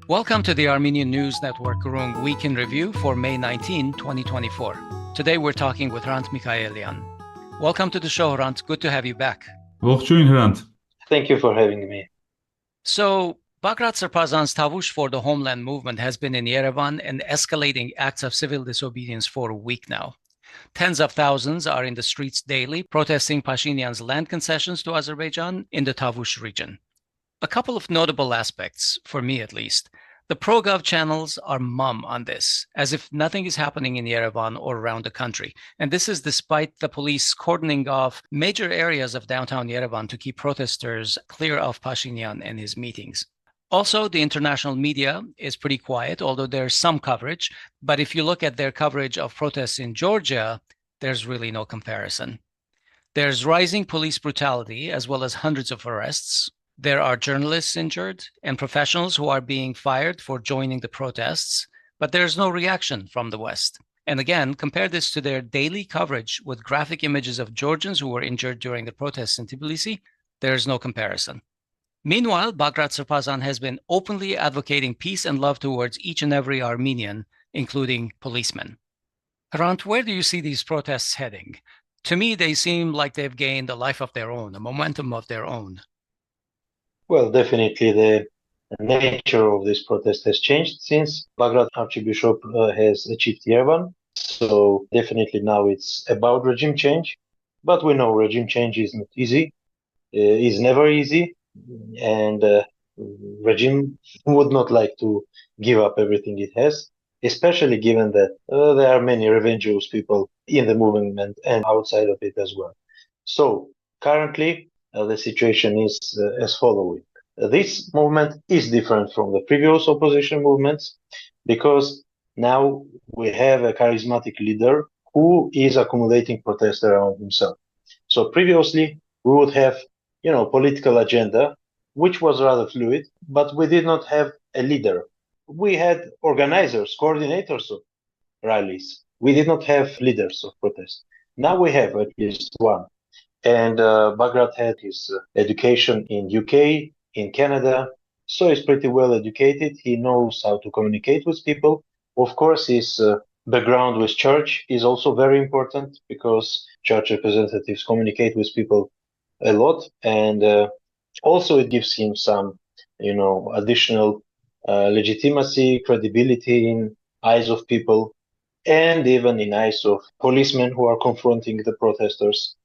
Welcome to the Armenian News Network Groong Week in Review for May 19, 2024. Today we're talking with Hrant Mikaelian. Welcome to the show, Hrant. Good to have you back. Ողջույն Hrant. Thank you for having me. So, Bagrat Srbazan's Tavush for the Homeland movement has been in Yerevan and escalating acts of civil disobedience for a week now. Tens of thousands are in the streets daily protesting Pashinyan's land concessions to Azerbaijan in the Tavush region. A couple of notable aspects, for me at least. The pro-gov channels are mum on this, as if nothing is happening in Yerevan or around the country. And this is despite the police cordoning off major areas of downtown Yerevan to keep protesters clear of Pashinyan and his meetings. Also, the international media is pretty quiet, although there's some coverage. But if you look at their coverage of protests in Georgia, there's really no comparison. There's rising police brutality, as well as hundreds of arrests. There are journalists injured and professionals who are being fired for joining the protests, but there's no reaction from the West. And again, compare this to their daily coverage with graphic images of Georgians who were injured during the protests in Tbilisi. There's no comparison. Meanwhile, Bagrat Srbazan has been openly advocating peace and love towards each and every Armenian, including policemen. Hrant, where do you see these protests heading? To me, they seem like they've gained a life of their own, a momentum of their own. Well, definitely the nature of this protest has changed since Bagrat Archbishop has achieved Yerevan. So definitely now it's about regime change. But we know regime change is not easy, is never easy. And regime would not like to give up everything it has, especially given that there are many revengeous people in the movement and outside of it as well. So currently, the situation is as following. This movement is different from the previous opposition movements because now we have a charismatic leader who is accumulating protests around himself. So previously we would have, political agenda, which was rather fluid, but we did not have a leader. We had organizers, coordinators of rallies. We did not have leaders of protest. Now we have at least one. And Bagrat had his education in UK, in Canada, so he's pretty well educated. He knows how to communicate with people. Of course, his background with church is also very important because church representatives communicate with people a lot. And also it gives him some, additional legitimacy, credibility in eyes of people, and even in eyes of policemen who are confronting the protesters.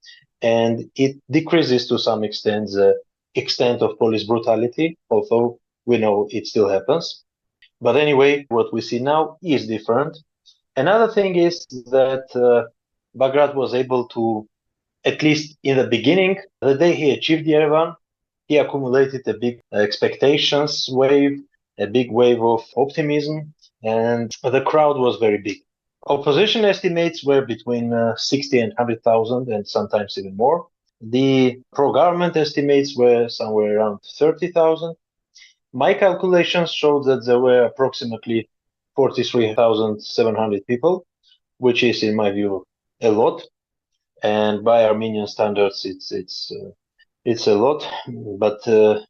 And it decreases to some extent the extent of police brutality, although we know it still happens. But anyway, what we see now is different. Another thing is that Bagrat was able to, at least in the beginning, the day he achieved Yerevan, he accumulated a big expectations wave, a big wave of optimism, and the crowd was very big. Opposition estimates were between 60 and 100,000 and sometimes even more. The pro-government estimates were somewhere around 30,000. My calculations showed that there were approximately 43,700 people, which is, in my view, a lot. And by Armenian standards, it's a lot. But at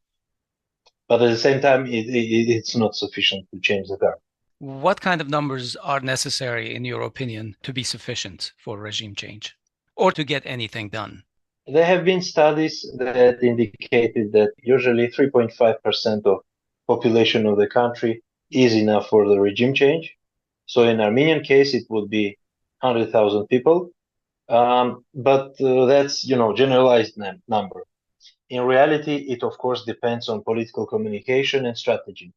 the same time, it's not sufficient to change the guard. What kind of numbers are necessary, in your opinion, to be sufficient for regime change or to get anything done? There have been studies that indicated that usually 3.5% of population of the country is enough for the regime change. So in Armenian case, it would be 100,000 people. But that's, generalized number. In reality, it of course depends on political communication and strategy.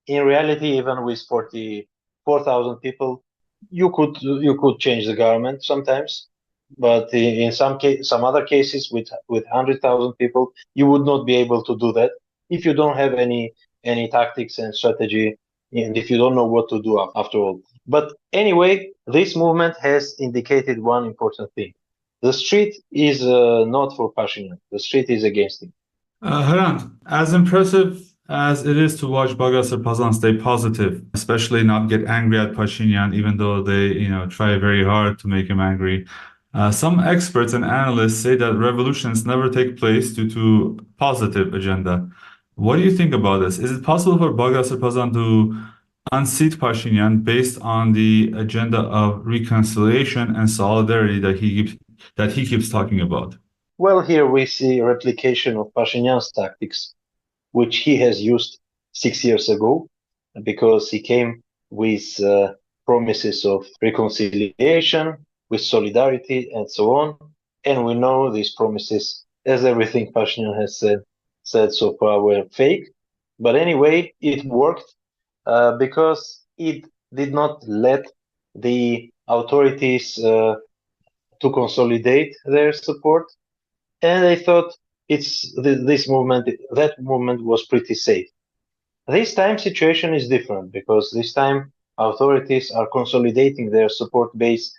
In reality, even with 44,000 people, you could change the government sometimes, but in some other cases with 100,000 people, you would not be able to do that if you don't have any tactics and strategy, and if you don't know what to do after all. But anyway, this movement has indicated one important thing: the street is not for Pashinyan. The street is against him. Hrant, as impressive as it is to watch Bagrat Srbazan stay positive, especially not get angry at Pashinyan, even though they, try very hard to make him angry. Some experts and analysts say that revolutions never take place due to positive agenda. What do you think about this? Is it possible for Bagrat Srbazan to unseat Pashinyan based on the agenda of reconciliation and solidarity that he keeps talking about? Well, here we see a replication of Pashinyan's tactics, which he has used 6 years ago, because he came with promises of reconciliation, with solidarity, and so on. And we know these promises, as everything Pashinyan has said so far, were fake. But anyway, it worked because it did not let the authorities to consolidate their support. And I thought that movement was pretty safe. This time situation is different because this time authorities are consolidating their support base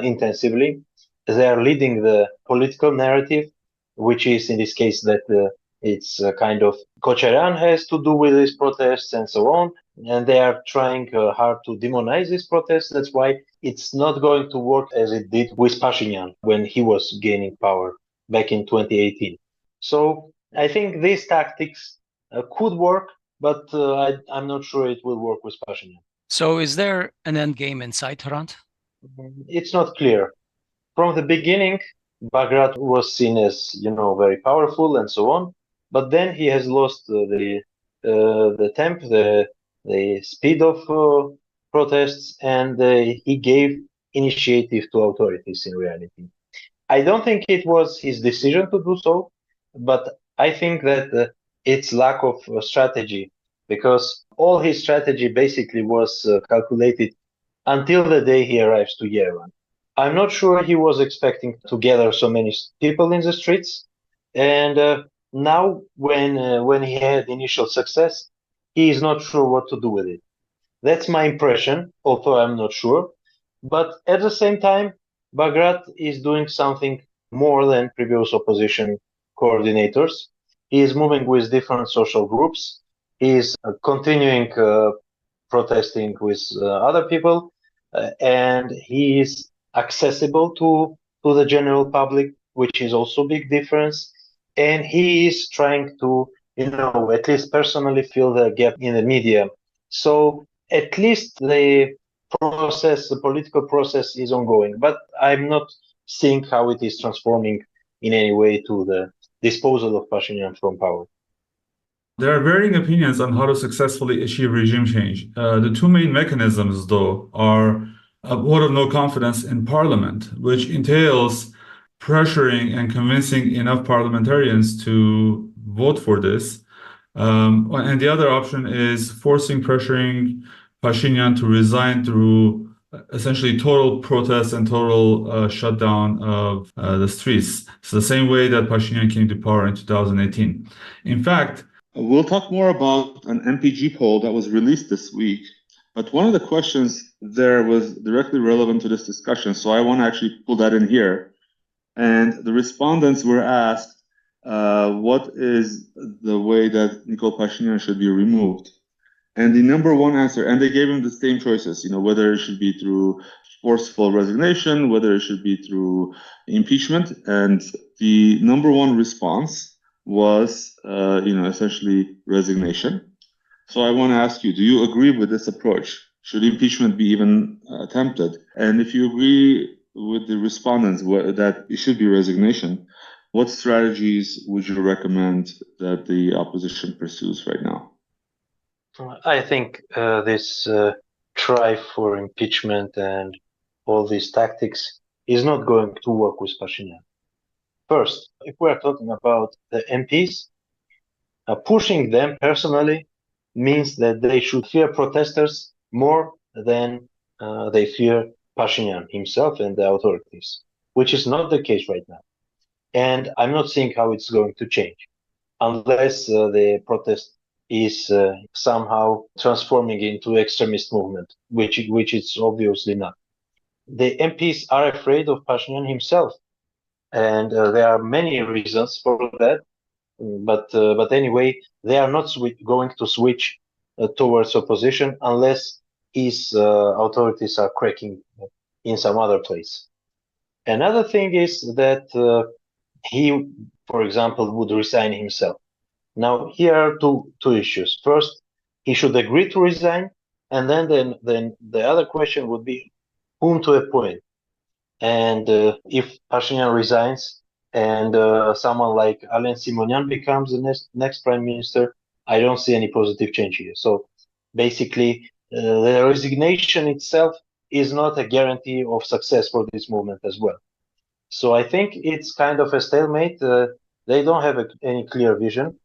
intensively. They are leading the political narrative, which is in this case that it's kind of Kocharan has to do with these protests and so on. And they are trying hard to demonize these protests. That's why it's not going to work as it did with Pashinyan when he was gaining power back in 2018. So I think these tactics could work, but I'm not sure it will work with Pashinyan. So is there an end game in sight, Hrant? It's not clear. From the beginning, Bagrat was seen as, very powerful and so on, but then he has lost the temp, the speed of protests, and he gave initiative to authorities in reality. I don't think it was his decision to do so, but I think that it's lack of strategy, because all his strategy basically was calculated until the day he arrives to Yerevan. I'm not sure he was expecting to gather so many people in the streets, and now when he had initial success, he is not sure what to do with it. That's my impression, although I'm not sure. But at the same time, Bagrat is doing something more than previous opposition coordinators. He is moving with different social groups. He is continuing protesting with other people, and he is accessible to the general public, which is also a big difference. And he is trying to, at least personally fill the gap in the media. So at least the political process is ongoing, but I'm not seeing how it is transforming in any way to the disposal of Pashinyan from power. There are varying opinions on how to successfully achieve regime change. The two main mechanisms, though, are a vote of no confidence in parliament, which entails pressuring and convincing enough parliamentarians to vote for this. And the other option is pressuring Pashinyan to resign through essentially total protest and total shutdown of the streets. It's the same way that Pashinyan came to power in 2018. In fact, we'll talk more about an MPG poll that was released this week, but one of the questions there was directly relevant to this discussion, so I want to actually pull that in here. And the respondents were asked, what is the way that Nikol Pashinyan should be removed? And the number one answer, and they gave him the same choices, whether it should be through forceful resignation, whether it should be through impeachment. And the number one response was, essentially resignation. So I want to ask you, do you agree with this approach? Should impeachment be even attempted? And if you agree with the respondents that it should be resignation, what strategies would you recommend that the opposition pursues right now? I think this try for impeachment and all these tactics is not going to work with Pashinyan. First, if we are talking about the MPs, pushing them personally means that they should fear protesters more than they fear Pashinyan himself and the authorities, which is not the case right now. And I'm not seeing how it's going to change unless the protest is somehow transforming into extremist movement, which it's obviously not. The MPs are afraid of Pashinyan himself, and there are many reasons for that. But anyway, they are not going to switch towards opposition unless his authorities are cracking in some other place. Another thing is that he, for example, would resign himself. Now, here are two issues. First, he should agree to resign, and then the other question would be whom to appoint. And if Pashinyan resigns and someone like Alen Simonyan becomes the next prime minister, I don't see any positive change here. So basically, the resignation itself is not a guarantee of success for this movement as well. So I think it's kind of a stalemate. They don't have any clear vision.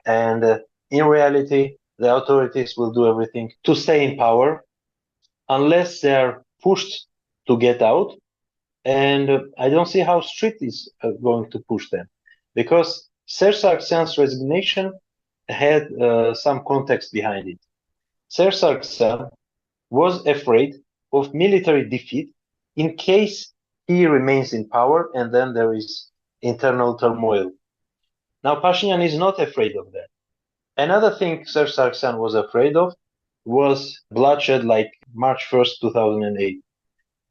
And in reality, the authorities will do everything to stay in power unless they're pushed to get out. And I don't see how strict is going to push them, because Sargsyan's resignation had some context behind it. Sargsyan was afraid of military defeat in case he remains in power, and then there is internal turmoil. Now, Pashinyan is not afraid of that. Another thing Sargsyan was afraid of was bloodshed like March 1st, 2008.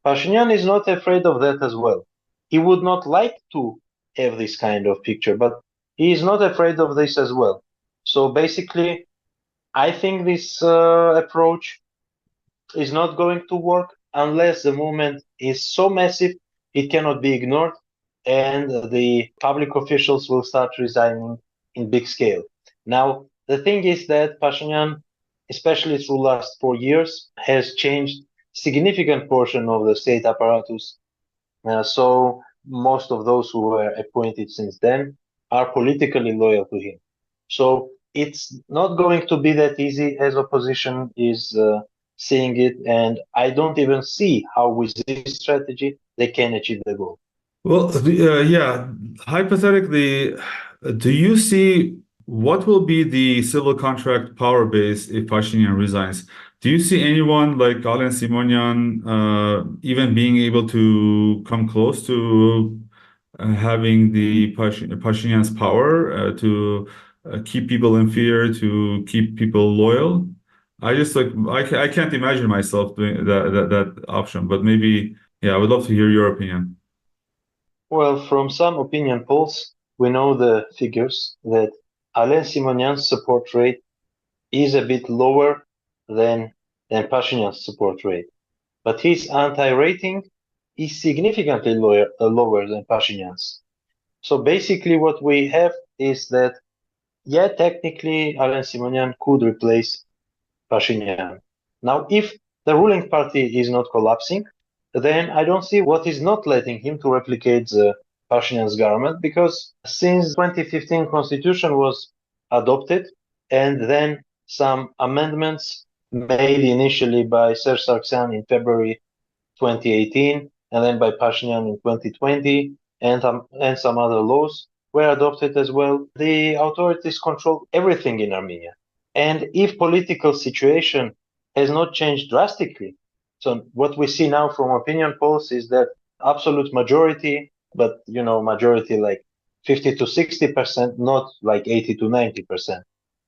Pashinyan is not afraid of that as well. He would not like to have this kind of picture, but he is not afraid of this as well. So basically, I think this approach is not going to work unless the movement is so massive it cannot be ignored, and the public officials will start resigning in big scale. Now, the thing is that Pashinyan, especially through last 4 years, has changed significant portion of the state apparatus. So most of those who were appointed since then are politically loyal to him. So it's not going to be that easy as opposition is seeing it, and I don't even see how with this strategy they can achieve the goal. Well, yeah, hypothetically, do you see what will be the civil contract power base if Pashinyan resigns? Do you see anyone like Alen Simonyan even being able to come close to having the Pashinyan's power to keep people in fear, to keep people loyal? I just like I can't imagine myself doing that option, but maybe yeah, I would love to hear your opinion. Well, from some opinion polls, we know the figures that Alen Simonyan's support rate is a bit lower than Pashinyan's support rate. But his anti-rating is significantly lower than Pashinyan's. So basically what we have is that, yeah, technically Alen Simonyan could replace Pashinyan. Now, if the ruling party is not collapsing, then I don't see what is not letting him to replicate the Pashinyan's government, because since 2015 constitution was adopted and then some amendments made initially by Sargsyan in February 2018 and then by Pashinyan in 2020 and some other laws were adopted as well. The authorities control everything in Armenia. And if political situation has not changed drastically, so what we see now from opinion polls is that absolute majority, but majority like 50 to 60%, not like 80 to 90%,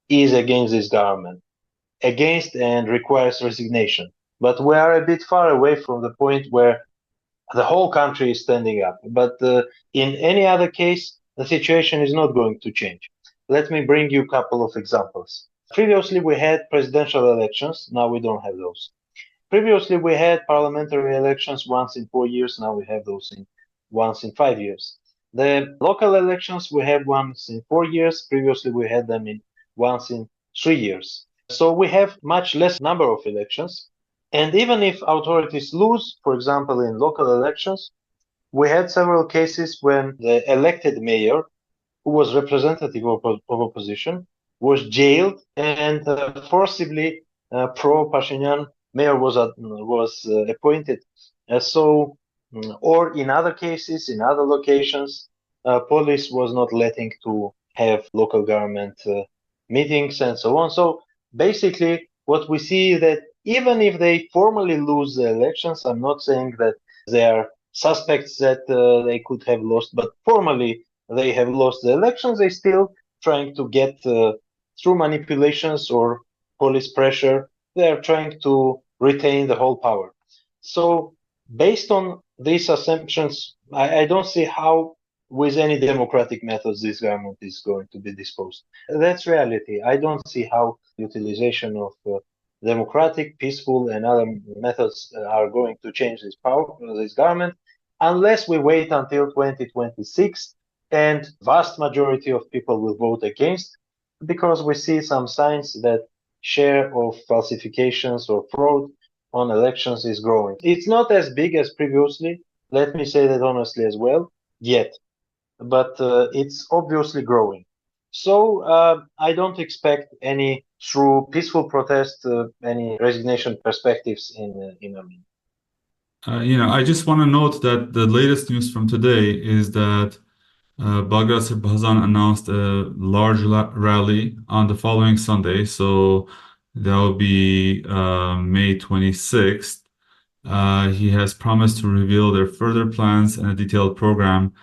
is against this government, against and requires resignation. But we are a bit far away from the point where the whole country is standing up. But in any other case, the situation is not going to change. Let me bring you a couple of examples. Previously, we had presidential elections. Now we don't have those. Previously, we had parliamentary elections once in 4 years. Now we have those once in 5 years. The local elections, we have once in 4 years. Previously, we had them once in 3 years. So we have much less number of elections. And even if authorities lose, for example, in local elections, we had several cases when the elected mayor, who was representative of opposition, was jailed, and forcibly pro-Pashinyan mayor was appointed. Or in other cases, in other locations, police was not letting to have local government meetings and so on. So basically, what we see is that even if they formally lose the elections, I'm not saying that they are suspects that they could have lost, but formally they have lost the elections, they still trying to get through manipulations or police pressure, they are trying to retain the whole power. So based on these assumptions, I don't see how with any democratic methods this government is going to be disposed. That's reality. I don't see how utilization of democratic, peaceful, and other methods are going to change this government, unless we wait until 2026 and vast majority of people will vote against, because we see some signs that share of falsifications or fraud on elections is growing. It's not as big as previously, let me say that honestly as well, yet, but it's obviously growing. So I don't expect any through peaceful protest, any resignation perspectives in Armenia. I just want to note that the latest news from today is that Bagrat Srbazan announced a large rally on the following Sunday, so that will be May 26th. He has promised to reveal their further plans and a detailed program.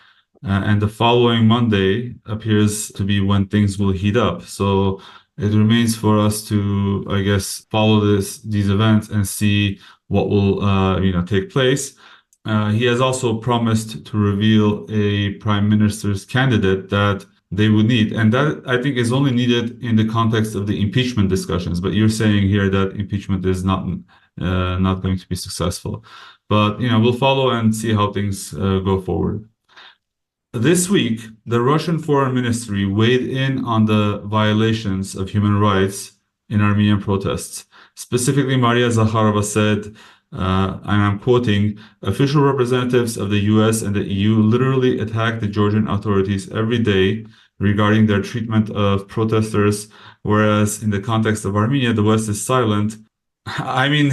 And the following Monday appears to be when things will heat up. So it remains for us to, I guess, follow these events and see what will, take place. He has also promised to reveal a prime minister's candidate that they would need, and that I think is only needed in the context of the impeachment discussions. But you're saying here that impeachment is not going to be successful. But we'll follow and see how things go forward. This week, the Russian Foreign Ministry weighed in on the violations of human rights in Armenian protests. Specifically, Maria Zakharova said, and I'm quoting, official representatives of the US and the EU literally attack the Georgian authorities every day regarding their treatment of protesters, whereas in the context of Armenia, the West is silent. I mean,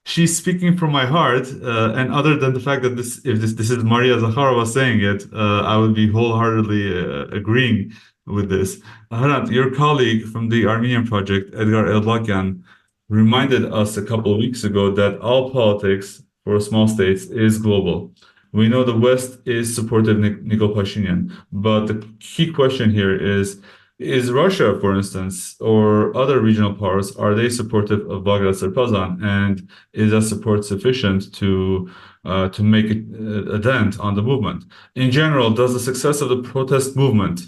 she's speaking from my heart, and other than the fact that this is Maria Zakharova saying it, I would be wholeheartedly agreeing with this. Hrant, your colleague from the Armenian project, Edgar Elbakian, reminded us a couple of weeks ago that all politics for small states is global. We know the West is supportive of Nikol Pashinyan, but the key question here is Russia, for instance, or other regional powers, are they supportive of Bagrat Srbazan, and is that support sufficient to make a dent on the movement? In general, does the success of the protest movement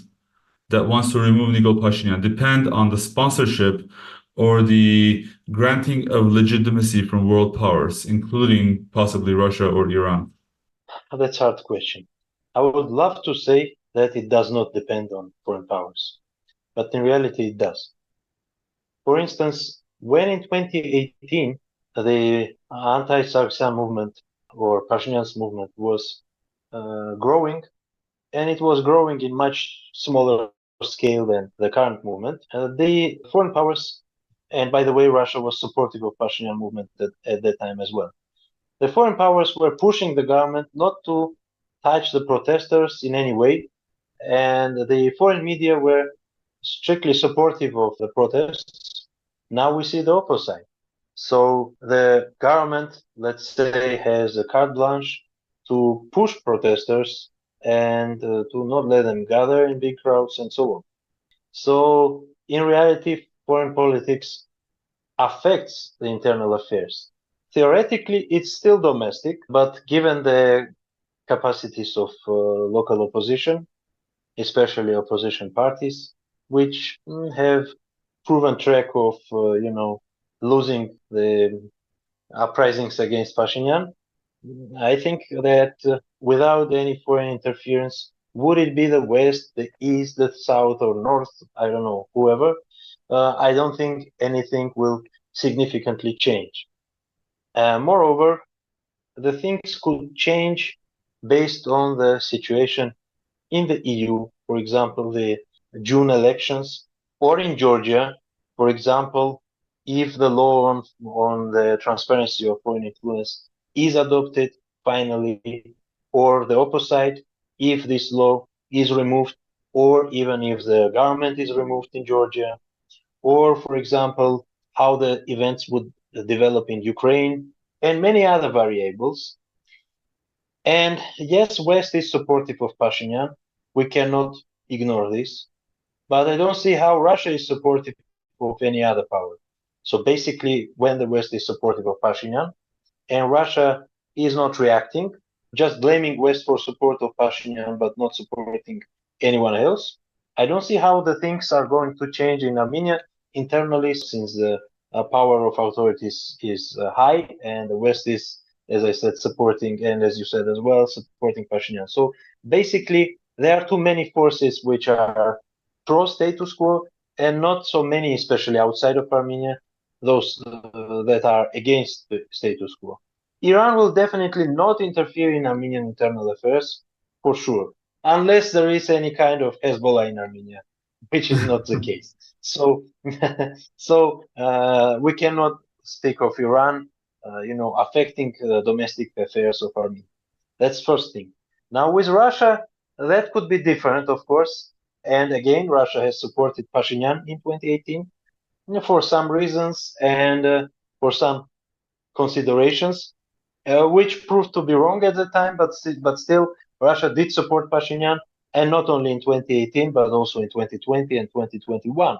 that wants to remove Nikol Pashinyan depend on the sponsorship or the granting of legitimacy from world powers, including possibly Russia or Iran? That's a hard question. I would love to say that it does not depend on foreign powers, but in reality it does. For instance, when in 2018 the anti-Sargsyan movement or Pashinyan's movement was growing, and it was growing in much smaller scale than the current movement, the foreign powers, and by the way, Russia was supportive of Pashinyan movement at that time as well. The foreign powers were pushing the government not to touch the protesters in any way, and the foreign media were strictly supportive of the protests. Now we see the opposite. So the government, let's say, has a carte blanche to push protesters and to not let them gather in big crowds and so on. So in reality, foreign politics affects the internal affairs. Theoretically, it's still domestic, but given the capacities of local opposition, especially opposition parties, which have proven track of, losing the uprisings against Pashinyan, I think that without any foreign interference, would it be the West, the East, the South, or North? I don't know, whoever. I don't think anything will significantly change. Moreover, the things could change based on the situation in the EU, for example, the June elections, or in Georgia, for example, if the law on the transparency of foreign influence is adopted finally, or the opposite, if this law is removed, or even if the government is removed in Georgia, or, for example, how the events would develop in Ukraine, and many other variables. And yes, West is supportive of Pashinyan. We cannot ignore this. But I don't see how Russia is supportive of any other power. So basically, when the West is supportive of Pashinyan and Russia is not reacting, just blaming West for support of Pashinyan, but not supporting anyone else. I don't see how the things are going to change in Armenia internally, since the power of authorities is high, and the West is, as I said, supporting, and as you said as well, supporting Pashinyan. So basically, there are too many forces which are pro status quo, and not so many, especially outside of Armenia, those that are against the status quo. Iran will definitely not interfere in Armenian internal affairs, for sure, unless there is any kind of Hezbollah in Armenia, which is not the case. So, we cannot speak of Iran, affecting the domestic affairs of Armenia. That's first thing. Now with Russia, that could be different, of course. And again, Russia has supported Pashinyan in 2018 for some reasons and for some considerations, which proved to be wrong at the time, but still, Russia did support Pashinyan, and not only in 2018, but also in 2020 and 2021,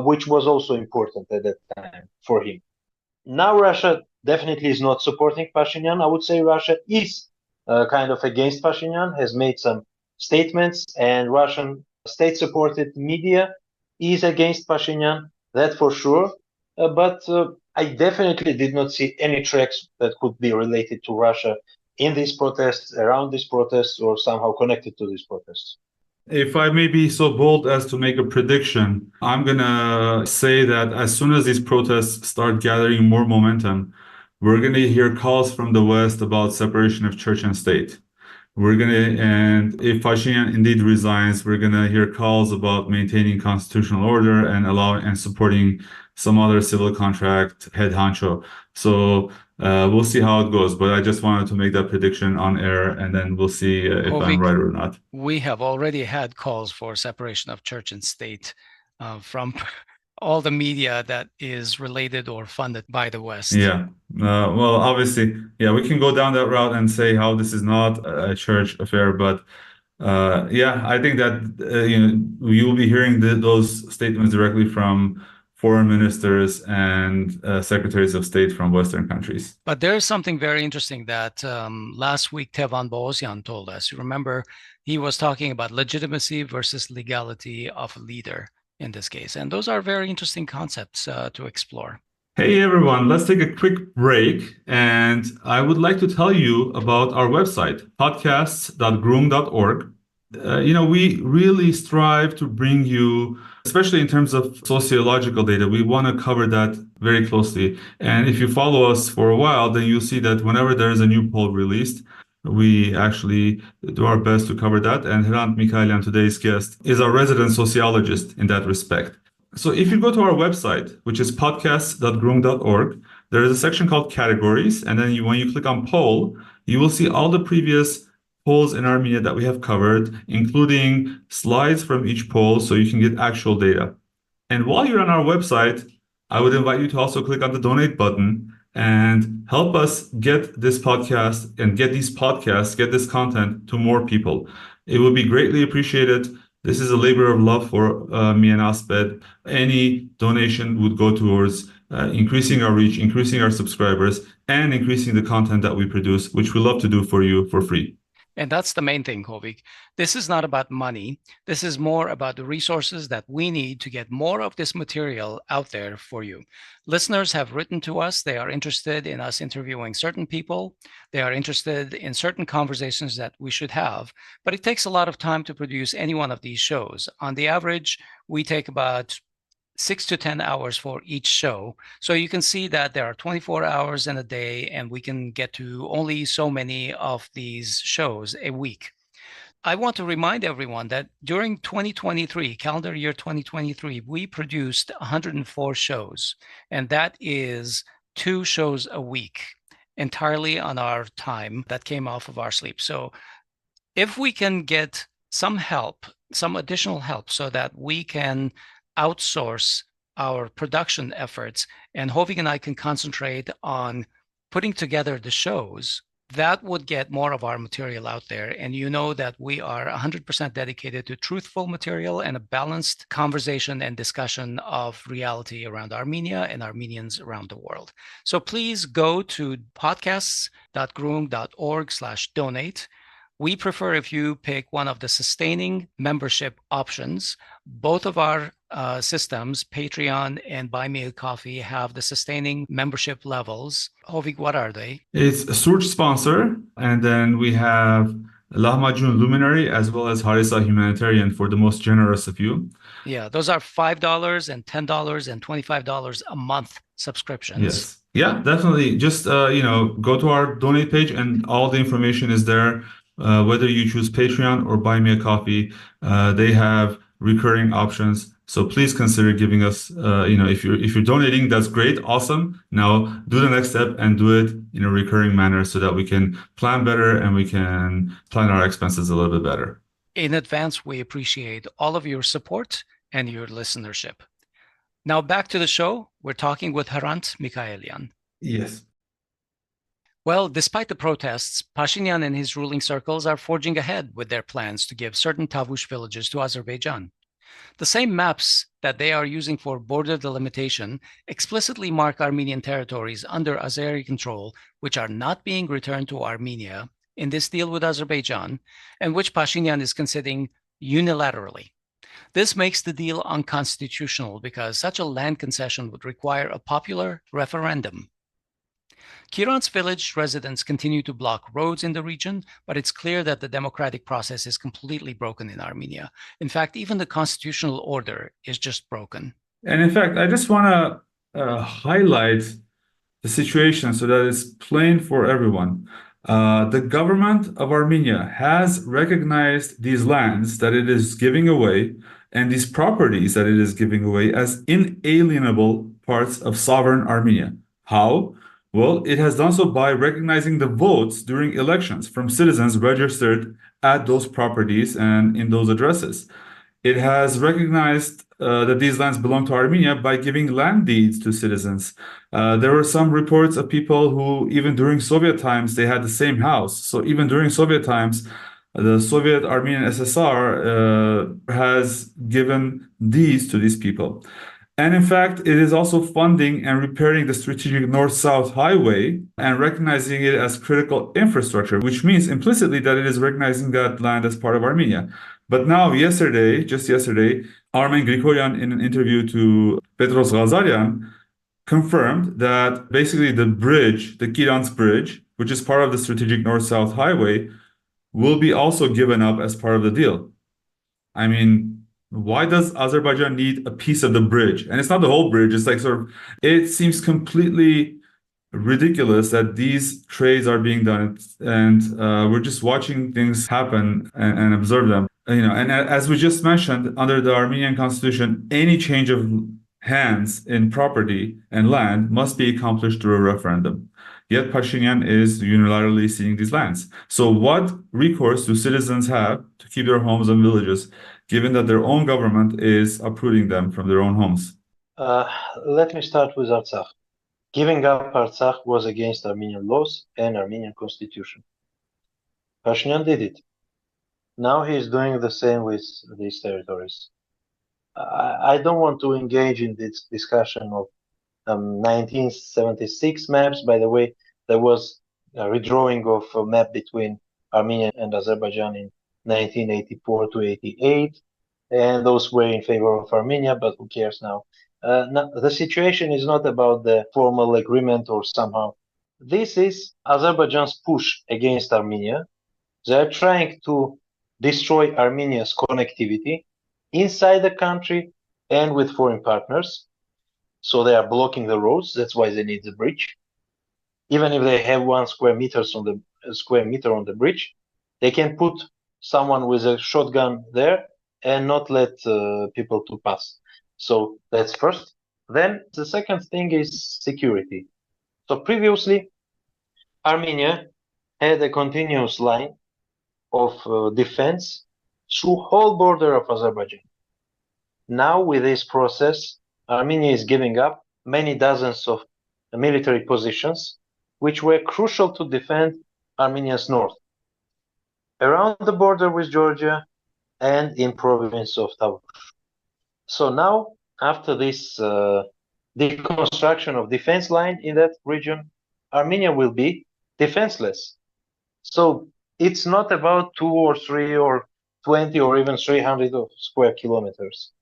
which was also important at that time for him. Now Russia definitely is not supporting Pashinyan. I would say Russia is kind of against Pashinyan, has made some statements, and Russian state-supported media is against Pashinyan, that for sure. But I definitely did not see any tracks that could be related to Russia in these protests, around these protests, or somehow connected to these protests. If I may be so bold as to make a prediction, I'm going to say that as soon as these protests start gathering more momentum, we're going to hear calls from the West about separation of church and state. And if Pashinyan indeed resigns, we're going to hear calls about maintaining constitutional order and allowing and supporting some other civil contract head honcho. So we'll see how it goes. But I just wanted to make that prediction on air, and then we'll see if Hovik, I'm right or not. We have already had calls for separation of church and state from all the media that is related or funded by the West. Yeah. Well, obviously, yeah, we can go down that route and say how this is not a church affair, but yeah, I think that you will be hearing those statements directly from foreign ministers and secretaries of state from Western countries. But there's something very interesting that last week Tevan Boğazyan told us. You remember, he was talking about legitimacy versus legality of a leader in this case. And those are very interesting concepts to explore. Hey everyone, let's take a quick break. And I would like to tell you about our website, podcasts.groong.org. We really strive to bring you, especially in terms of sociological data, we want to cover that very closely. And if you follow us for a while, then you'll see that whenever there is a new poll released, we actually do our best to cover that. And Hrant Mikaelian, today's guest, is our resident sociologist in that respect. So if you go to our website, which is podcasts.groong.org, there is a section called categories. And then when you click on poll, you will see all the previous polls in Armenia that we have covered, including slides from each poll, so you can get actual data. And while you're on our website, I would invite you to also click on the donate button and help us get this podcast and get this content to more people. It would be greatly appreciated. This is a labor of love for me and Asbed. Any donation would go towards increasing our reach, increasing our subscribers, and increasing the content that we produce, which we love to do for you for free. And that's the main thing, Hovik. This is not about money. This is more about the resources that we need to get more of this material out there for you. Listeners have written to us. They are interested in us interviewing certain people. They are interested in certain conversations that we should have. But it takes a lot of time to produce any one of these shows. On the average, we take about 6 to 10 hours for each show. So you can see that there are 24 hours in a day, and we can get to only so many of these shows a week. I want to remind everyone that during 2023, calendar year 2023, we produced 104 shows, and that is 2 shows a week, entirely on our time that came off of our sleep. So if we can get some help, some additional help, so that we can outsource our production efforts, and Hovik and I can concentrate on putting together the shows, That would get more of our material out there. And you know that we are 100% dedicated to truthful material and a balanced conversation and discussion of reality around Armenia and Armenians around the world. So please go to podcasts.groong.org/donate. We prefer if you pick one of the sustaining membership options. Both of our systems, Patreon and Buy Me a Coffee, have the sustaining membership levels. Hovik, what are they? It's a Surge sponsor, and then we have Lahmacun Luminary as well as Harisa Humanitarian for the most generous of you. Yeah, those are $5 and $10 and $25 a month subscriptions. Yes. Yeah, definitely. Just go to our donate page and all the information is there. Whether you choose Patreon or Buy Me a Coffee, they have recurring options. So please consider giving us, if you're donating, that's great, awesome. Now do the next step and do it in a recurring manner so that we can plan better and we can plan our expenses a little bit better. In advance, we appreciate all of your support and your listenership. Now back to the show. We're talking with Hrant Mikaelian. Yes. Well, despite the protests, Pashinyan and his ruling circles are forging ahead with their plans to give certain Tavush villages to Azerbaijan. The same maps that they are using for border delimitation explicitly mark Armenian territories under Azeri control, which are not being returned to Armenia in this deal with Azerbaijan, and which Pashinyan is conceding unilaterally. This makes the deal unconstitutional because such a land concession would require a popular referendum. Kiran's village residents continue to block roads in the region, but it's clear that the democratic process is completely broken in Armenia. In fact, even the constitutional order is just broken. And in fact, I just want to highlight the situation so that it's plain for everyone. The government of Armenia has recognized these lands that it is giving away and these properties that it is giving away as inalienable parts of sovereign Armenia. How? Well, it has done so by recognizing the votes during elections from citizens registered at those properties and in those addresses. It has recognized that these lands belong to Armenia by giving land deeds to citizens. There were some reports of people who, even during Soviet times, they had the same house. So even during Soviet times, the Soviet Armenian SSR has given deeds to these people. And in fact, it is also funding and repairing the strategic north-south highway and recognizing it as critical infrastructure, which means implicitly that it is recognizing that land as part of Armenia. But now, just yesterday, Armen Grigoryan, in an interview to Petros Ghazarian, confirmed that basically the bridge, the Kiran's bridge, which is part of the strategic north-south highway, will be also given up as part of the deal. I mean, why does Azerbaijan need a piece of the bridge? And it's not the whole bridge. It's like it seems completely ridiculous that these trades are being done, and we're just watching things happen and observe them. And as we just mentioned, under the Armenian constitution, any change of hands in property and land must be accomplished through a referendum. Yet Pashinyan is unilaterally ceding these lands. So what recourse do citizens have to keep their homes and villages, given that their own government is uprooting them from their own homes? Let me start with Artsakh. Giving up Artsakh was against Armenian laws and Armenian constitution. Pashinyan did it. Now he is doing the same with these territories. I don't want to engage in this discussion of 1976 maps. By the way, there was a redrawing of a map between Armenia and Azerbaijan in 1984 to 88, and those were in favor of Armenia, but who cares now? Now, the situation is not about the formal agreement or somehow. This is Azerbaijan's push against Armenia. They are trying to destroy Armenia's connectivity inside the country and with foreign partners. So they are blocking the roads. That's why they need the bridge. Even if they have 1 square meter on the bridge, they can put someone with a shotgun there and not let people to pass. So that's first. Then the second thing is security. So previously, Armenia had a continuous line of defense through whole border of Azerbaijan. Now with this process, Armenia is giving up many dozens of military positions, which were crucial to defend Armenia's north, around the border with Georgia, and in province of Tavush. So now, after this deconstruction of defense line in that region, Armenia will be defenseless. So it's not about 2 or 3 or 20 or even 300 square kilometers.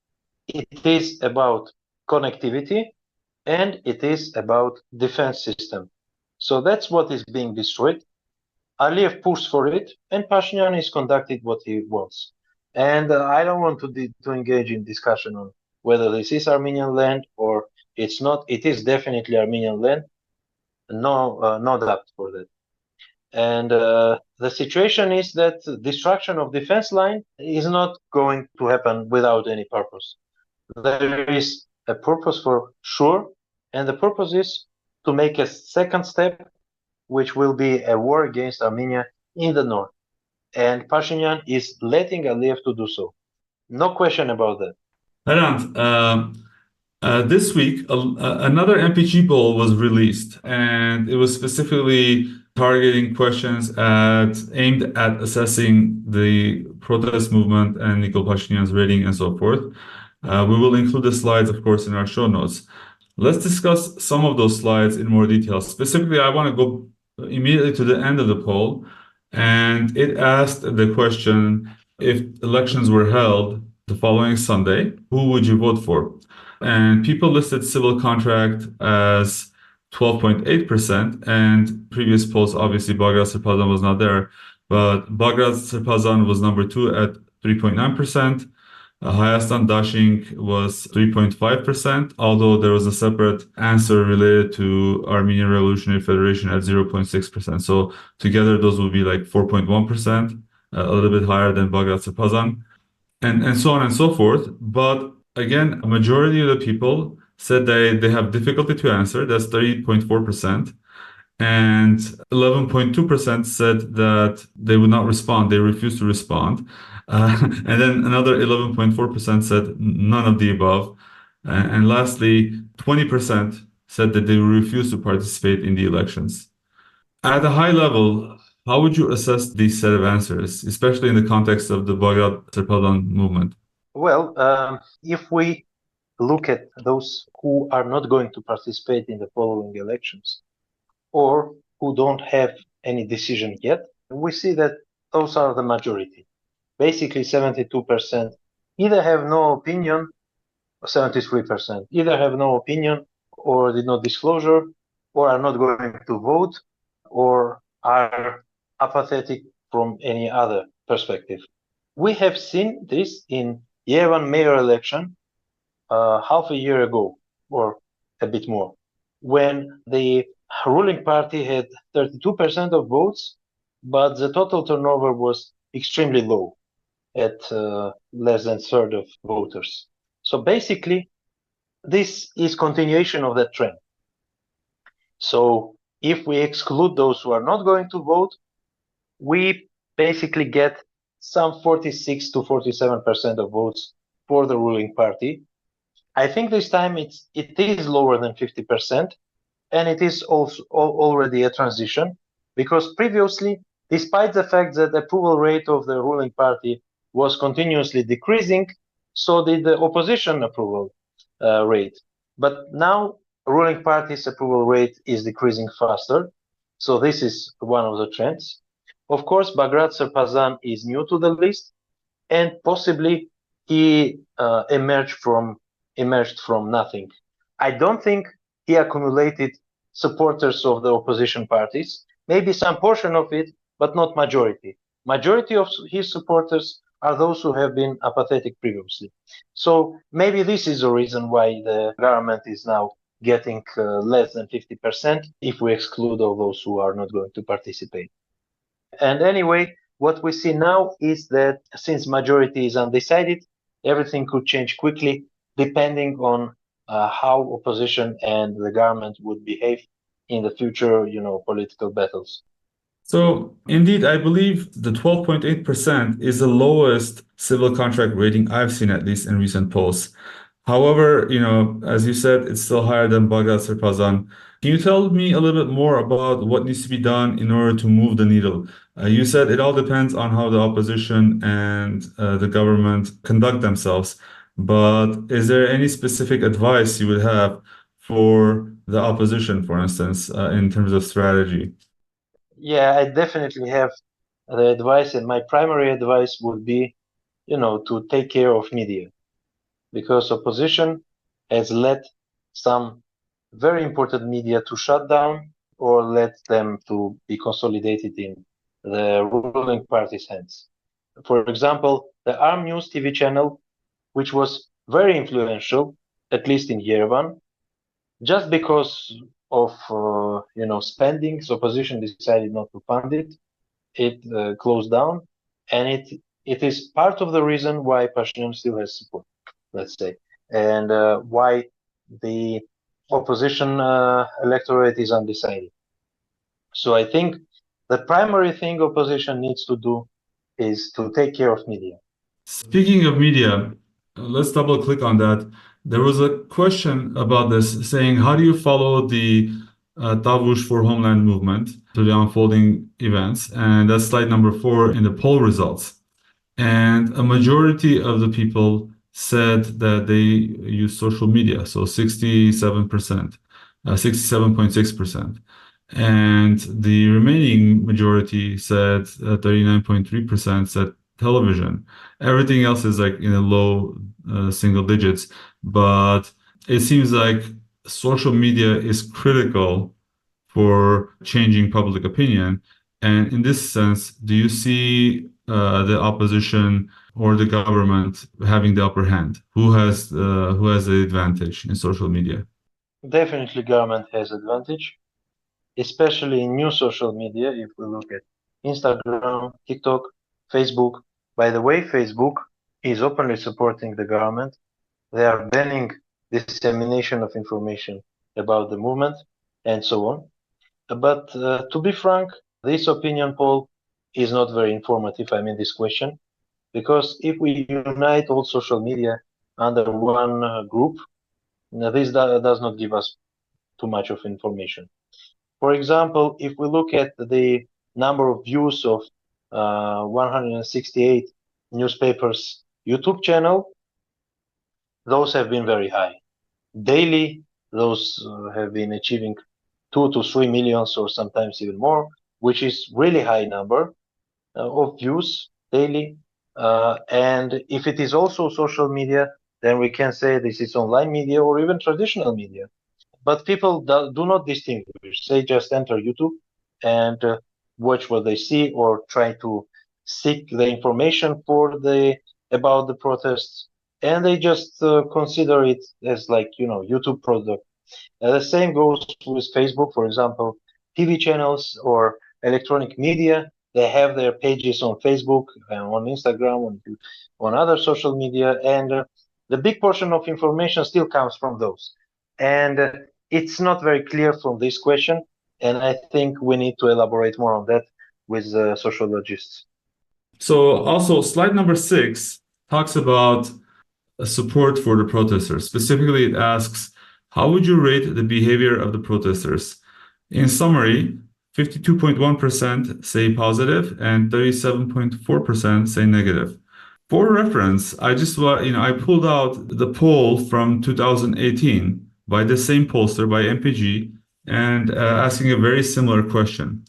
It is about connectivity and it is about defense system. So that's what is being destroyed. Aliyev pushed for it, and Pashinyan is conducted what he wants. And I don't want to engage in discussion on whether this is Armenian land or it's not. It is definitely Armenian land. No doubt for that. And the situation is that destruction of defense line is not going to happen without any purpose. There is a purpose for sure, and the purpose is to make a second step, which will be a war against Armenia in the north. And Pashinyan is letting Aliyev to do so. No question about that. Hrant, this week, another MPG poll was released, and it was specifically targeting questions aimed at assessing the protest movement and Nikol Pashinyan's rating and so forth. We will include the slides, of course, in our show notes. Let's discuss some of those slides in more detail. Specifically, I want to go immediately to the end of the poll, and it asked the question, if elections were held the following Sunday, who would you vote for? And people listed civil contract as 12.8%, and previous polls, obviously Bagrat Srbazan was not there, but Bagrat Srbazan was number 2 at 3.9%. Hayastan Dashing was 3.5%, although there was a separate answer related to Armenian Revolutionary Federation at 0.6%. So together, those will be like 4.1%, a little bit higher than Bagrat Srbazan, and so on and so forth. But again, a majority of the people said they have difficulty to answer. That's 30.4%. And 11.2% said that they would not respond. They refused to respond. And then another 11.4% said none of the above. And lastly, 20% said that they refuse to participate in the elections. At a high level, how would you assess these set of answers, especially in the context of the Bagrat Srbazan movement? Well, if we look at those who are not going to participate in the following elections, or who don't have any decision yet, we see that those are the majority. Basically, 72% either have no opinion, or 73% either have no opinion or did not disclosure, or are not going to vote, or are apathetic from any other perspective. We have seen this in Yerevan mayor election half a year ago, or a bit more, when the ruling party had 32% of votes, but the total turnover was extremely low at less than a third of voters. So basically, this is continuation of that trend. So if we exclude those who are not going to vote, we basically get some 46 to 47% of votes for the ruling party. I think this time it is lower than 50%, and it is also already a transition, because previously, despite the fact that the approval rate of the ruling party was continuously decreasing, so did the opposition approval rate. But now, ruling party's approval rate is decreasing faster. So this is one of the trends. Of course, Bagrat Srbazan is new to the list, and possibly he emerged from nothing. I don't think he accumulated supporters of the opposition parties, maybe some portion of it, but not majority. Majority of his supporters are those who have been apathetic previously. So maybe this is the reason why the government is now getting less than 50% if we exclude all those who are not going to participate. And anyway, what we see now is that since majority is undecided, everything could change quickly depending on how opposition and the government would behave in the future, political battles. So indeed, I believe the 12.8% is the lowest civil contract rating I've seen, at least in recent polls. However, as you said, it's still higher than Bagrat Srbazan. Can you tell me a little bit more about what needs to be done in order to move the needle? You said it all depends on how the opposition and the government conduct themselves. But is there any specific advice you would have for the opposition, for instance, in terms of strategy? Yeah, I definitely have the advice, and my primary advice would be, to take care of media, because opposition has let some very important media to shut down or let them to be consolidated in the ruling party's hands. For example, the Arm News TV channel, which was very influential, at least in Yerevan, just because of spendings, opposition decided not to fund it. It closed down, and it is part of the reason why Pashinyan still has support, let's say, and why the opposition electorate is undecided. So I think the primary thing opposition needs to do is to take care of media. Speaking of media, let's double click on that. There was a question about this saying, how do you follow the Tavush for Homeland movement to the unfolding events? And that's slide number 4 in the poll results. And a majority of the people said that they use social media, so 67%, 67.6%. And the remaining majority said 39.3% said television. Everything else is like in the low single digits, but it seems like social media is critical for changing public opinion. And in this sense, do you see the opposition or the government having the upper hand? Who has the advantage in social media? Definitely, government has advantage, especially in new social media. If we look at Instagram, TikTok, Facebook. By the way, Facebook is openly supporting the government. They are banning dissemination of information about the movement and so on. But to be frank, this opinion poll is not very informative. I mean, this question, because if we unite all social media under one group, this does not give us too much of information. For example, if we look at the number of views of 168 newspapers YouTube channel, those have been very high. Daily, those have been achieving 2 to 3 millions or sometimes even more, which is really high number of views daily. And if it is also social media, then we can say this is online media or even traditional media. But people do not distinguish. They just enter YouTube and watch what they see or try to seek the information about the protests, and they just consider it as like YouTube product. The same goes with Facebook, for example, TV channels or electronic media. They have their pages on Facebook and on Instagram, on other social media, and the big portion of information still comes from those. And it's not very clear from this question, and I think we need to elaborate more on that with sociologists. So also slide number 6 talks about support for the protesters. Specifically, it asks, how would you rate the behavior of the protesters? In summary, 52.1% say positive and 37.4% say negative. For reference, I pulled out the poll from 2018 by the same pollster, by MPG, and asking a very similar question.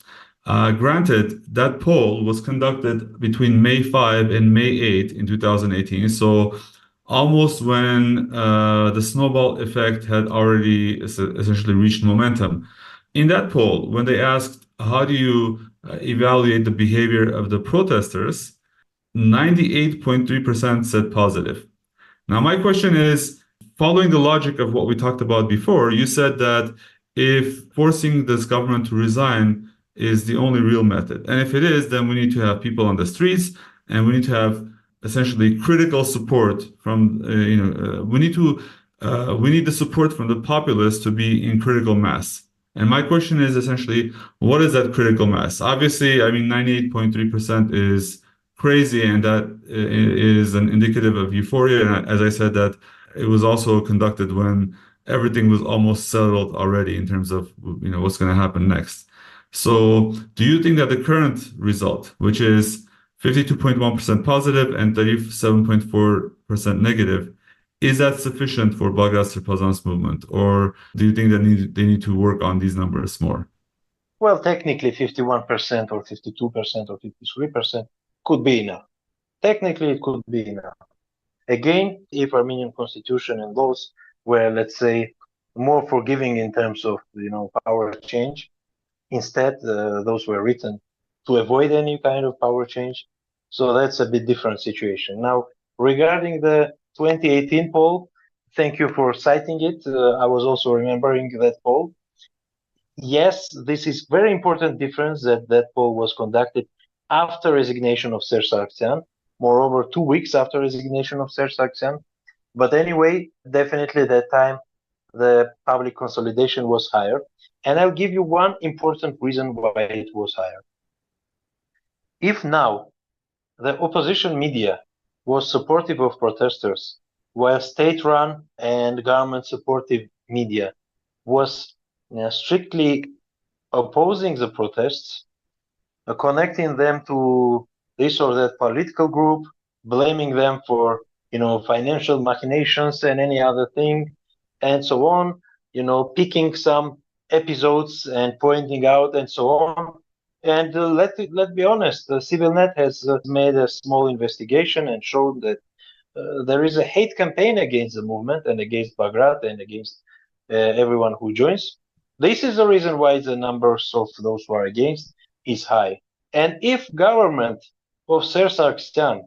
Granted, that poll was conducted between May 5 and May 8 in 2018, so almost when the snowball effect had already essentially reached momentum. In that poll, when they asked, how do you evaluate the behavior of the protesters, 98.3% said positive. Now, my question is, following the logic of what we talked about before, you said that if forcing this government to resign is the only real method, and if it is, then we need to have people on the streets, and we need to have essentially critical support from, we need the support from the populace to be in critical mass. And my question is essentially, what is that critical mass? Obviously, I mean, 98.3% is crazy, and that is an indicative of euphoria. And as I said, that it was also conducted when everything was almost settled already in terms of, what's going to happen next. So do you think that the current result, which is 52.1% positive and 37.4% negative, is that sufficient for Bagrat Srbazan's movement, or do you think that they need to work on these numbers more? Well, technically 51% or 52% or 53% could be enough. Technically, it could be enough. Again, if Armenian constitution and laws were, let's say, more forgiving in terms of, power change, instead, those were written to avoid any kind of power change. So that's a bit different situation. Now, regarding the 2018 poll, thank you for citing it. I was also remembering that poll. Yes, this is very important difference that poll was conducted after resignation of Serj Sargsyan, moreover 2 weeks after resignation of Serj Sargsyan. But anyway, definitely that time the public consolidation was higher. And I'll give you one important reason why it was higher. If now the opposition media was supportive of protesters, while state-run and government-supportive media was strictly opposing the protests, connecting them to this or that political group, blaming them for, financial machinations and any other thing, and so on, picking some episodes and pointing out and so on. And let's be honest, the CivilNet has made a small investigation and showed that there is a hate campaign against the movement and against Bagrat and against everyone who joins. This is the reason why the numbers of those who are against is high. And if government of Serj Sargsyan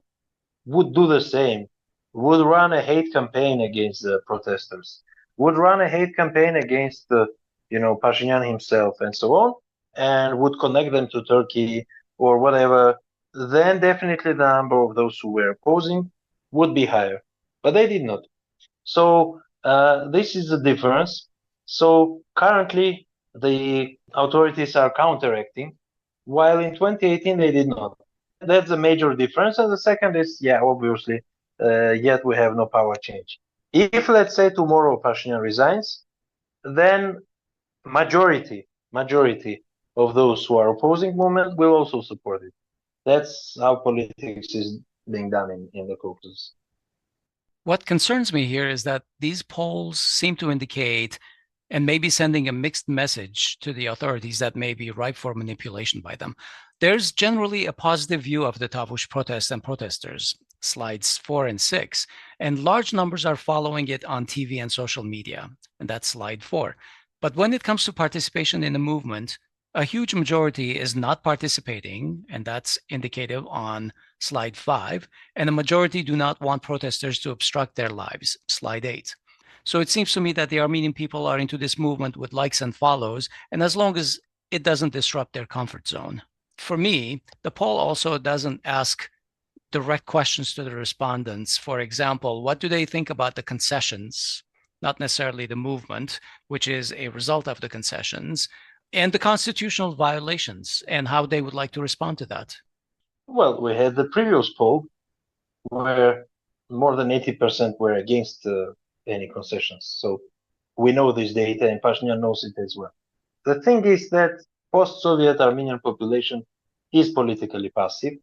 would do the same, would run a hate campaign against the protesters, would run a hate campaign against Pashinyan himself and so on, and would connect them to Turkey or whatever, then definitely the number of those who were opposing would be higher. But they did not. So this is the difference. So currently the authorities are counteracting, while in 2018 they did not. That's a major difference. And the second is, obviously, yet we have no power change. If, let's say, tomorrow Pashinyan resigns, then majority of those who are opposing movement will also support it. That's how politics is being done in the Caucasus. What concerns me here is that these polls seem to indicate and maybe sending a mixed message to the authorities that may be ripe for manipulation by them. There's generally a positive view of the Tavush protests and protesters, slides 4 and 6, and large numbers are following it on TV and social media, and that's slide 4. But when it comes to participation in the movement, a huge majority is not participating, and that's indicative on slide 5, and a majority do not want protesters to obstruct their lives, slide 8. So it seems to me that the Armenian people are into this movement with likes and follows, and as long as it doesn't disrupt their comfort zone. For me, the poll also doesn't ask direct questions to the respondents. For example, what do they think about the concessions, not necessarily the movement, which is a result of the concessions, and the constitutional violations, and how they would like to respond to that? Well, we had the previous poll where more than 80% were against any concessions. So we know this data, and Pashinyan knows it as well. The thing is that post-Soviet Armenian population is politically passive.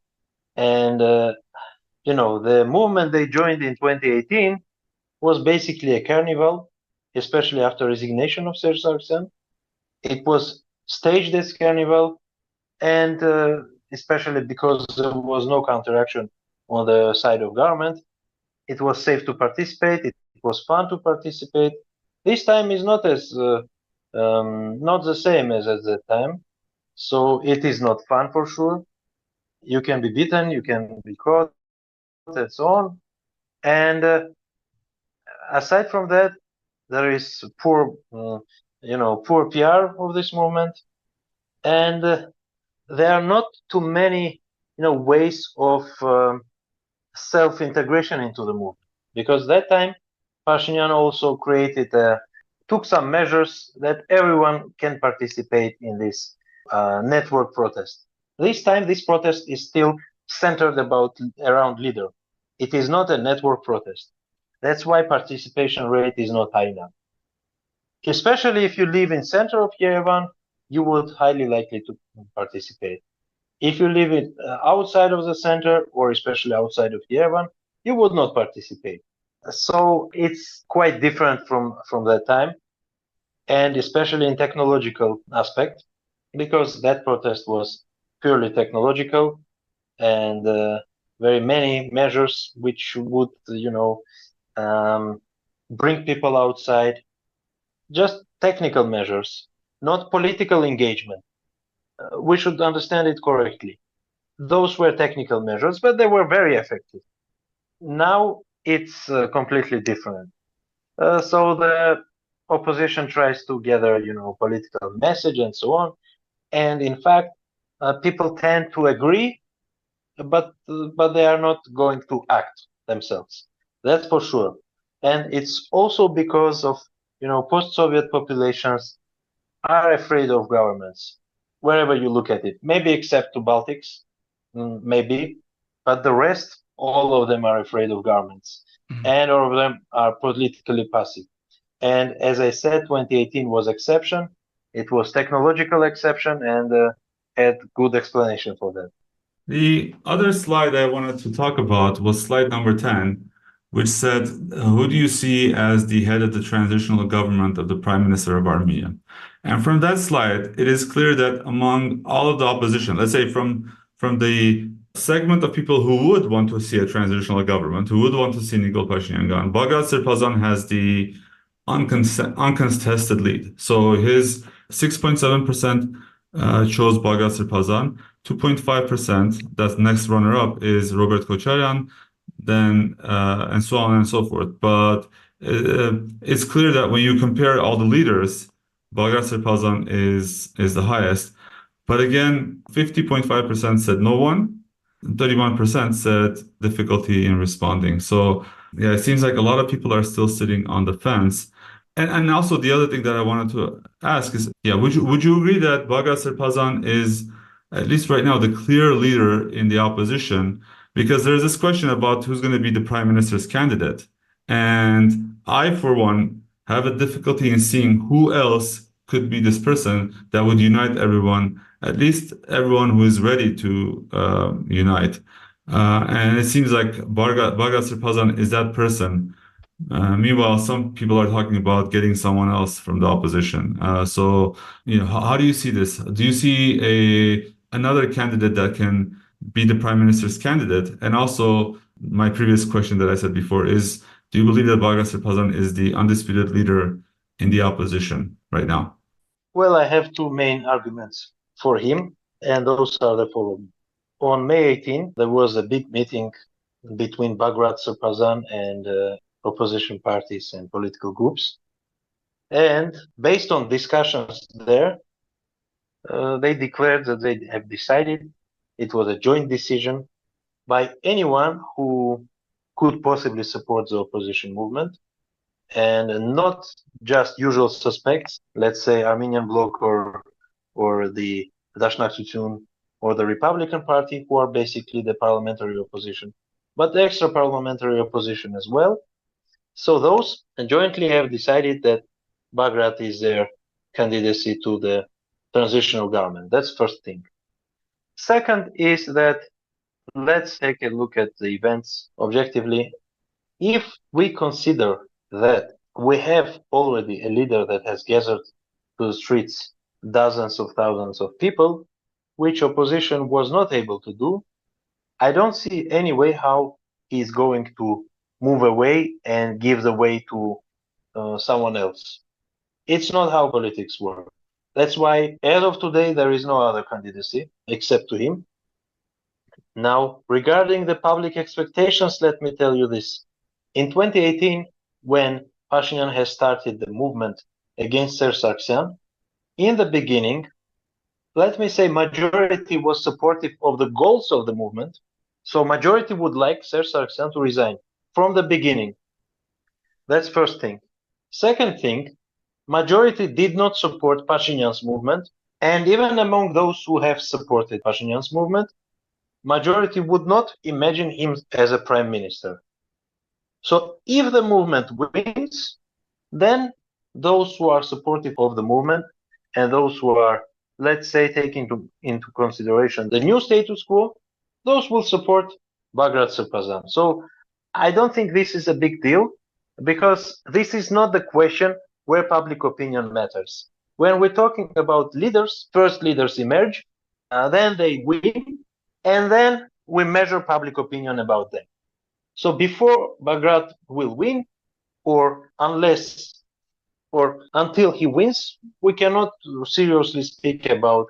And, the movement they joined in 2018 was basically a carnival, especially after resignation of Serj Sargsyan. It was staged as carnival, and especially because there was no counteraction on the side of government, it was safe to participate. It was fun to participate. This time is not as not the same as at that time, so it is not fun for sure. You can be beaten, you can be caught, and so on. And aside from that, there is poor, poor PR of this movement, and there are not too many, ways of self-integration into the movement, because that time Pashinyan also took some measures that everyone can participate in this network protest. This time, this protest is still centered around leader. It is not a network protest. That's why participation rate is not high enough. Especially if you live in center of Yerevan, you would highly likely to participate. If you live outside of the center, or especially outside of Yerevan, you would not participate. So it's quite different from that time, and especially in technological aspect, because that protest was purely technological, and very many measures which would, bring people outside, just technical measures, not political engagement. We should understand it correctly. Those were technical measures, but they were very effective. Now it's completely different. So the opposition tries to gather, political message and so on. And in fact, people tend to agree, but they are not going to act themselves. That's for sure. And it's also because of, post-Soviet populations are afraid of governments, wherever you look at it. Maybe except to Baltics, maybe, but the rest, all of them are afraid of governments, and all of them are politically passive. And as I said, 2018 was exception. It was technological exception, and had good explanation for that. The other slide I wanted to talk about was slide number 10, which said, who do you see as the head of the transitional government of the Prime Minister of Armenia? And from that slide, it is clear that among all of the opposition, let's say from the segment of people who would want to see a transitional government, who would want to see Nikol Pashinyan gone, Bagrat Srbazan has the uncontested lead. So his 6.7% chose Bagrat Srbazan. 2.5%, that next runner-up is Robert Kocharian, then and so on and so forth. But it's clear that when you compare all the leaders, Bagrat Srbazan is the highest. But again, 50.5% said no one, 31% said difficulty in responding. So yeah, it seems like a lot of people are still sitting on the fence. And also the other thing that I wanted to ask is, would you agree that Bagrat Srbazan is, at least right now, the clear leader in the opposition? Because there's this question about who's going to be the prime minister's candidate. And I, for one, have a difficulty in seeing who else could be this person that would unite everyone, at least everyone who is ready to unite. And it seems like Bagrat Srbazan is that person. Meanwhile, some people are talking about getting someone else from the opposition. So, how do you see this? Do you see another candidate that can be the prime minister's candidate? And also, my previous question that I said before is, do you believe that Bagrat Srbazan is the undisputed leader in the opposition right now? Well, I have two main arguments for him, and those are the following. On May 18, there was a big meeting between Bagrat Srbazan and opposition parties and political groups. And based on discussions there, they declared that they have decided, it was a joint decision by anyone who could possibly support the opposition movement, and not just usual suspects, let's say Armenian Bloc or the Dashnak Tutun or the Republican Party, who are basically the parliamentary opposition, but the extra parliamentary opposition as well. So those jointly have decided that Bagrat is their candidacy to the transitional government. That's first thing. Second is that let's take a look at the events objectively. If we consider that we have already a leader that has gathered to the streets dozens of thousands of people, which opposition was not able to do, I don't see any way how he is going to move away and give the way to someone else. It's not how politics work. That's why, as of today, there is no other candidacy except to him. Now, regarding the public expectations, let me tell you this. In 2018, when Pashinyan has started the movement against Sargsyan, in the beginning, let me say majority was supportive of the goals of the movement. So majority would like Sargsyan to resign from the beginning. That's first thing. Second thing, majority did not support Pashinyan's movement. And even among those who have supported Pashinyan's movement, majority would not imagine him as a prime minister. So if the movement wins, then those who are supportive of the movement and those who are, let's say, taking into consideration the new status quo, those will support Bagrat Srbazan. So I don't think this is a big deal, because this is not the question where public opinion matters. When we're talking about leaders, first leaders emerge, then they win, and then we measure public opinion about them. So before Bagrat will win, or until he wins, we cannot seriously speak about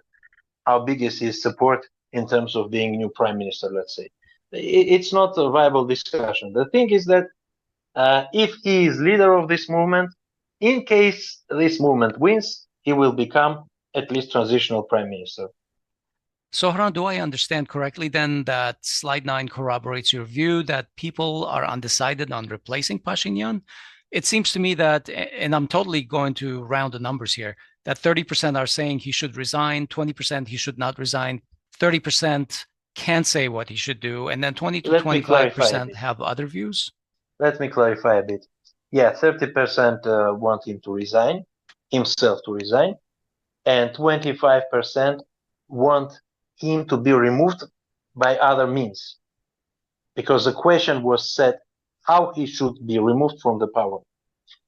how big is his support in terms of being new prime minister, let's say. It's not a viable discussion. The thing is that if he is leader of this movement, in case this movement wins, he will become at least transitional prime minister. So, Hrant, do I understand correctly then that slide 9 corroborates your view that people are undecided on replacing Pashinyan? It seems to me that, and I'm totally going to round the numbers here, that 30% are saying he should resign, 20% he should not resign, 30% can't say what he should do, and then 20 to 25% have other views? Let me clarify a bit. Yeah, 30% want him to resign, himself to resign, and 25% want him to be removed by other means, because the question was set how he should be removed from the power.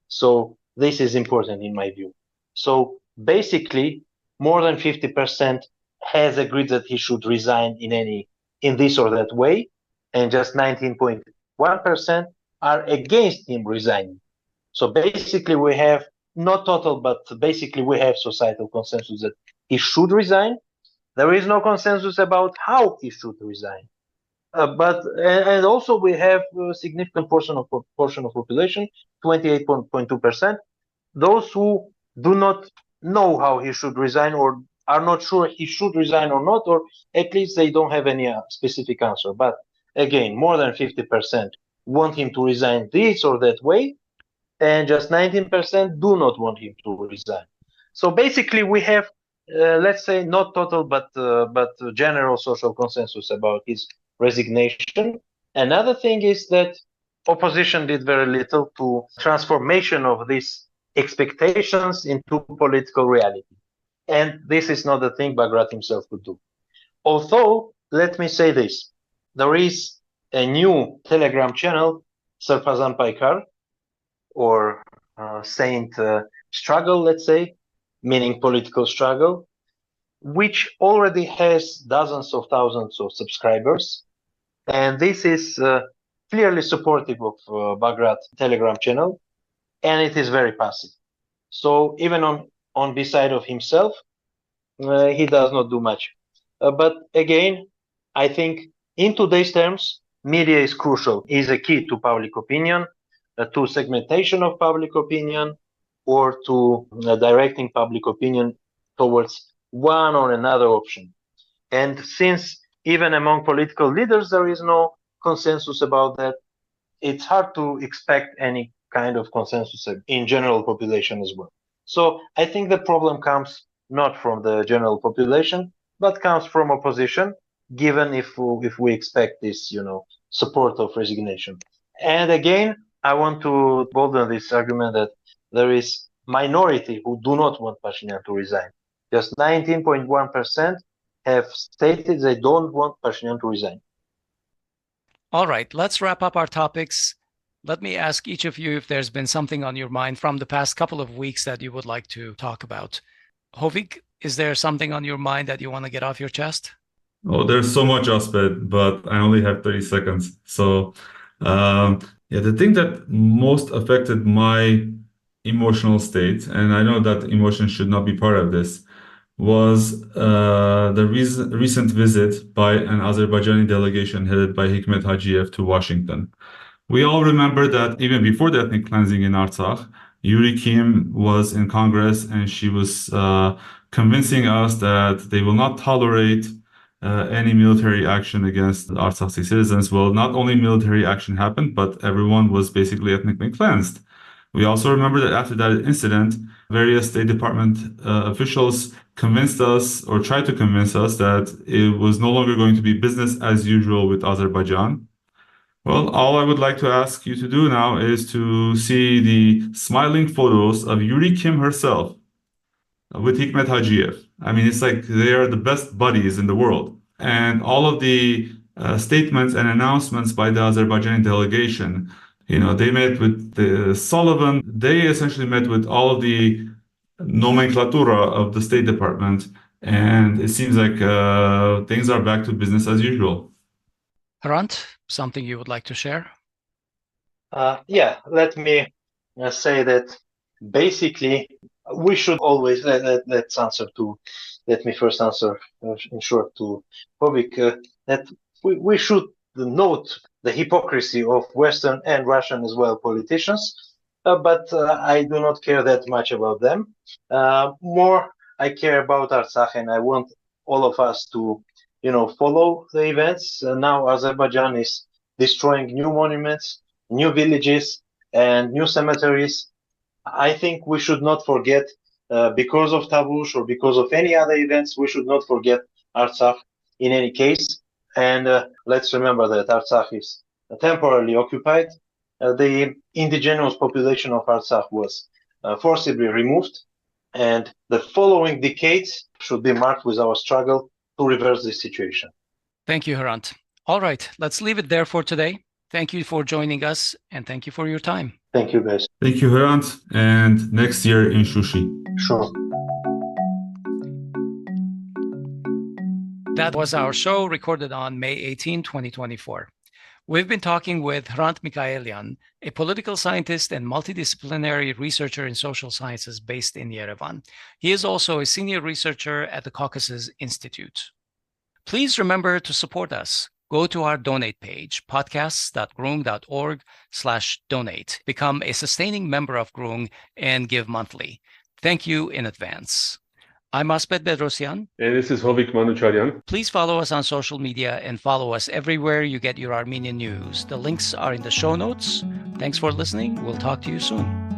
So this is important in my view. So basically, more than 50% has agreed that he should resign in this or that way, and just 19.1% are against him resigning. So basically, we have not total, but basically we have societal consensus that he should resign. There is no consensus about how he should resign. And also we have a significant portion of population, 28.2%, those who do not know how he should resign, or are not sure he should resign or not, or at least they don't have any specific answer. But again, more than 50% want him to resign this or that way, and just 19% do not want him to resign. So basically we have, let's say, not total, but general social consensus about his resignation. Another thing is that opposition did very little to transformation of these expectations into political reality. And this is not the thing Bagrat himself could do. Although, let me say this, there is a new Telegram channel, Srbazan Paikar, or Saint Struggle, let's say, meaning political struggle, which already has dozens of thousands of subscribers. And this is clearly supportive of Bagrat Telegram channel, and it is very passive. So even on beside of himself, he does not do much. But again, I think in today's terms, media is crucial, is a key to public opinion, to segmentation of public opinion, or to directing public opinion towards one or another option. And since even among political leaders there is no consensus about that, it's hard to expect any kind of consensus in general population as well. So I think the problem comes not from the general population, but comes from opposition, given if we expect this, support of resignation. And again, I want to bolden this argument that there is minority who do not want Pashinyan to resign. Just 19.1% have stated they don't want Pashinyan to resign. All right, let's wrap up our topics. Let me ask each of you if there's been something on your mind from the past couple of weeks that you would like to talk about. Hovik, is there something on your mind that you want to get off your chest? Oh, there's so much, Asbed, but I only have 30 seconds. So, the thing that most affected my emotional state, and I know that emotion should not be part of this, was the recent visit by an Azerbaijani delegation headed by Hikmet Hajiyev to Washington. We all remember that even before the ethnic cleansing in Artsakh, Yuri was in Congress, and she was convincing us that they will not tolerate any military action against Artsakh citizens. Well, not only military action happened, but everyone was basically ethnically cleansed. We also remember that after that incident, various State Department officials convinced us, or tried to convince us, that it was no longer going to be business as usual with Azerbaijan. Well, all I would like to ask you to do now is to see the smiling photos of Yuri Kim herself with Hikmet Hajiyev. I mean, it's like they are the best buddies in the world. And all of the statements and announcements by the Azerbaijani delegation, they met with the Sullivan. They essentially met with all of the nomenclatura of the State Department. And it seems like things are back to business as usual. Hrant, something you would like to share? Yeah, let me say that basically we should always let me first answer in short to Hovik that we should note the hypocrisy of Western and Russian as well politicians, but I do not care that much about them. More I care about Artsakh, and I want all of us to follow the events. Now Azerbaijan is destroying new monuments, new villages, and new cemeteries. I think we should not forget, because of Tavush or because of any other events, we should not forget Artsakh in any case. And let's remember that Artsakh is temporarily occupied. The indigenous population of Artsakh was forcibly removed, and the following decades should be marked with our struggle to reverse this situation. Thank you, Hrant. All right, let's leave it there for today. Thank you for joining us, and thank you for your time. Thank you, guys. Thank you, Hrant, and next year in Shushi. Sure. That was our show recorded on May 18, 2024. We've been talking with Hrant Mikaelian, a political scientist and multidisciplinary researcher in social sciences based in Yerevan. He is also a senior researcher at the Caucasus Institute. Please remember to support us. Go to our donate page, podcasts.groong.org/donate. Become a sustaining member of Groong and give monthly. Thank you in advance. I'm Asbed Bedrossian. And this is Hovik Manucharyan. Please follow us on social media and follow us everywhere you get your Armenian news. The links are in the show notes. Thanks for listening. We'll talk to you soon.